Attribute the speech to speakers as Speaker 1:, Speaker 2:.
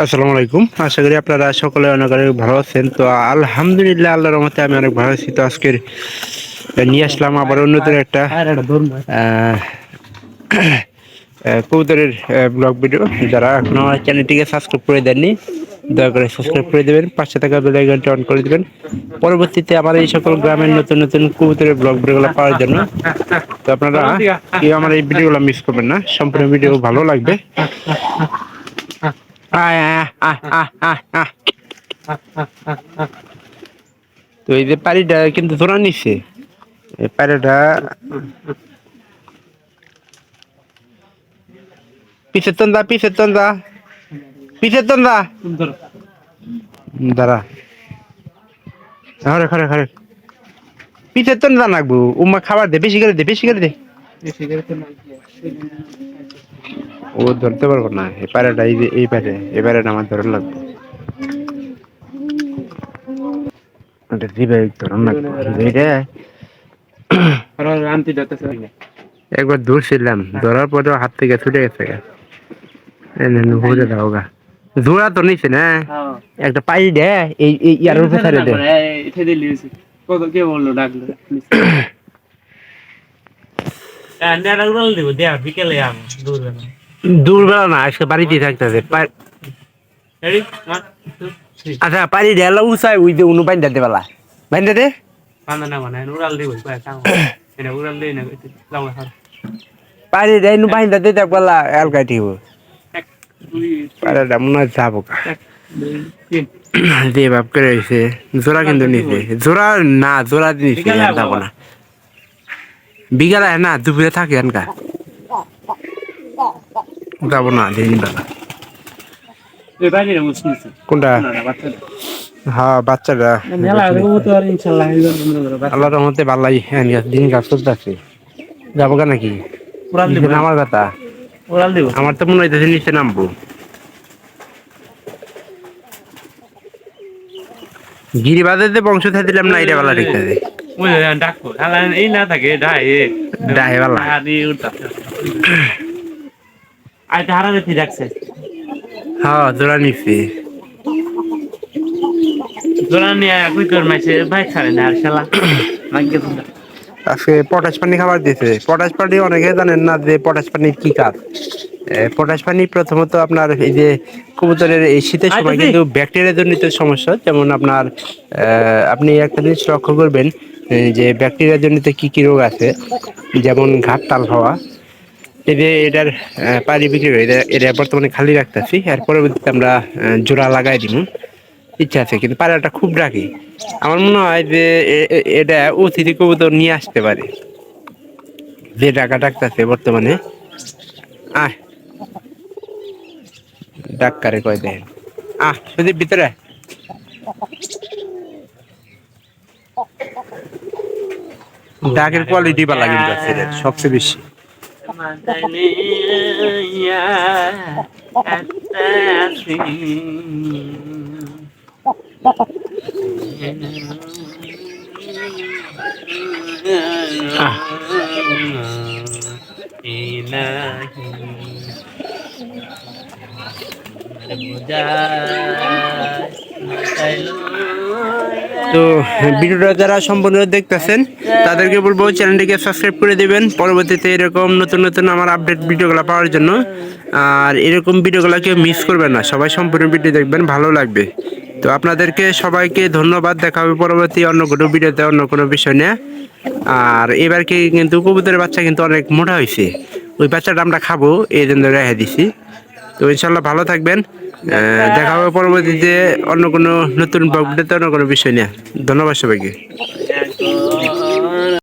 Speaker 1: আসসালামু আলাইকুম। আশা করি আপনারা সকলে অনেক অনেক ভালো আছেন। তো আলহামদুলিল্লাহ আল্লাহর রহমতে আমি অনেক ভালো আছি। তো আজকের নিয়ে আসলাম আবার নতুন একটা আহ, কবুতরের ব্লগ ভিডিও। যারা এখনো আমার চ্যানেলটিকে সাবস্ক্রাইব করে দেননি দয়া করে সাবস্ক্রাইব করে দেবেন, পাশে থাকা বেল আইকনটি অন করে দেবেন পরবর্তীতে আমার এই সকল গ্রামের নতুন নতুন কবুতরের ব্লগ ভিডিওগুলো পাওয়ার জন্য। তো আপনারা কেউ আমার এই ভিডিওগুলো মিস করবেন না, সম্পূর্ণ ভিডিও ভালো লাগবে। আয় আয় আয় আয় আয় আয়। তো এই যে পাড়িটা কিন্তু ধরা নিচ্ছে, এই পাড়িটা পিছের তন্দা পিছের তন্দা পিছের তন্দা দাঁড়া হরে খরে খরে পিছের তন্দা নাকবো উম্মা খাবার দে, বেশি করে দে, বেশি করে দে। ও ধরতে পারবো না এই পাড়াটা, এই যে এই পাড়ে, এই পাড়াটা আমার ধরে লাগবে। এটা দিবে ধরন লাগবে এইটা। একবার ধরছিলাম, ধরার পরে হাত থেকে ছুটে গেছে গা। ঘুরে দাও গা, জোড়া তো নিছে না একটা পাই দে, এই ইয়ার উপরে ছেড়ে দে।
Speaker 2: কত কে বললো ডাকলো দিব দেয়া বিকেলে আম
Speaker 1: দূরবেলা না, আজকে বাড়িতেই থাকতেছে। আচ্ছা পারি ঢেলা উঁচাই উই দে উনু বাইন্দা দে বেলা বাইন্দা দে
Speaker 2: বান্দা না মানে উড়াল দিব এটা উড়াল দেই না লাউ হার
Speaker 1: পারি দে নু বাইন্দা দে দেখ বেলা এলকাই দিব।
Speaker 2: এক দুই
Speaker 1: পারে মনে হয় যাবো কা
Speaker 2: এক দুই তিন
Speaker 1: দিয়ে বাপ করে রয়েছে। জোড়া কিন্তু নিছে, জোড়া না জোড়া নিছে, যাবো না বিকালে না দুপুরে থাকে এনকা যাবো না দিন বেলা।
Speaker 2: এই বাইরে মুসলিম
Speaker 1: কোনটা? হ্যাঁ বাচ্চাটা
Speaker 2: মেলা তো আর ইনশাআল্লাহ
Speaker 1: আল্লাহর রহমতে ভালাই দিন কাজ করতেছে। যাবো কা নাকি
Speaker 2: উড়াল দিব
Speaker 1: আমার কথা?
Speaker 2: উড়াল দিব
Speaker 1: আমার তো মনে হইতেছে নিচে নামবো। গিরিবাজারে বংশ থাই দিলাম না, এটা বেলা ঠিক আছে।
Speaker 2: ওই ডাকো আলা এই না থাকে ডাই
Speaker 1: ডাহে বেলা
Speaker 2: আদি উঠতা আই ধারা দেখি ডাকছে।
Speaker 1: হ্যাঁ জোড়া নিচ্ছি।
Speaker 2: জোড়া নিয়ে কই তোর মাসে ভাই ছাড়ে না আর শালা ভাগ্য তো
Speaker 1: আজকে পটাশ পানি খাবার দিয়েছে। পটাশ পানি অনেকে জানেন না যে পটাশ পানির কি কাজ। পটাশ পানি প্রথমত আপনার এই যে কবুতরের এই শীতের সময় কিন্তু ব্যাকটেরিয়া জনিত সমস্যা, যেমন আপনার আপনি একটা জিনিস লক্ষ্য করবেন যে ব্যাকটেরিয়া জনিত কি কি রোগ আছে, যেমন ঘাট তাল হওয়া। এই যে এটার পানি বিক্রি করে এটা বর্তমানে খালি রাখতেছি, এর পরবর্তীতে আমরা জোড়া লাগাই দিব ইচ্ছা আছে, কিন্তু পায়রাটা খুব ডাকি। আমার মনে হয় যে এটা অতিথি কবুতর নিয়ে আসতে পারে, যে ডাকা ডাকতেছে বর্তমানে। আহ ডাক্কারে কয় দেন শুধু ভিতরে ডাকের কোয়ালিটি ভালো কিন্তু আছে সবচেয়ে বেশি। তো ভিডিওটা যারা সম্পূর্ণ দেখতেছেন তাদেরকে বলবো চ্যানেলটিকে সাবস্ক্রাইব করে দিবেন পরবর্তীতে এরকম নতুন নতুন আমার আপডেট ভিডিওগুলো পাওয়ার জন্য। আর এরকম ভিডিওগুলো কেউ মিস করবেন না, সবাই সম্পূর্ণ ভিডিও দেখবেন, ভালো লাগবে। তো আপনাদেরকে সবাইকে ধন্যবাদ, দেখা হবে পরবর্তী অন্য কোনো ভিডিওতে অন্য কোনো বিষয় নিয়ে। আর এবার কি কিন্তু কবুতরের বাচ্চা কিন্তু অনেক মোটা হয়েছে, ওই বাচ্চাটা আমরা খাবো এই জন্য রেখে দিছি। তো ইনশাল্লাহ ভালো থাকবেন, দেখা হবে পরবর্তীতে অন্য কোনো নতুন ভিডিওতে অন্য কোনো বিষয় নিয়ে। ধন্যবাদ সবাইকে।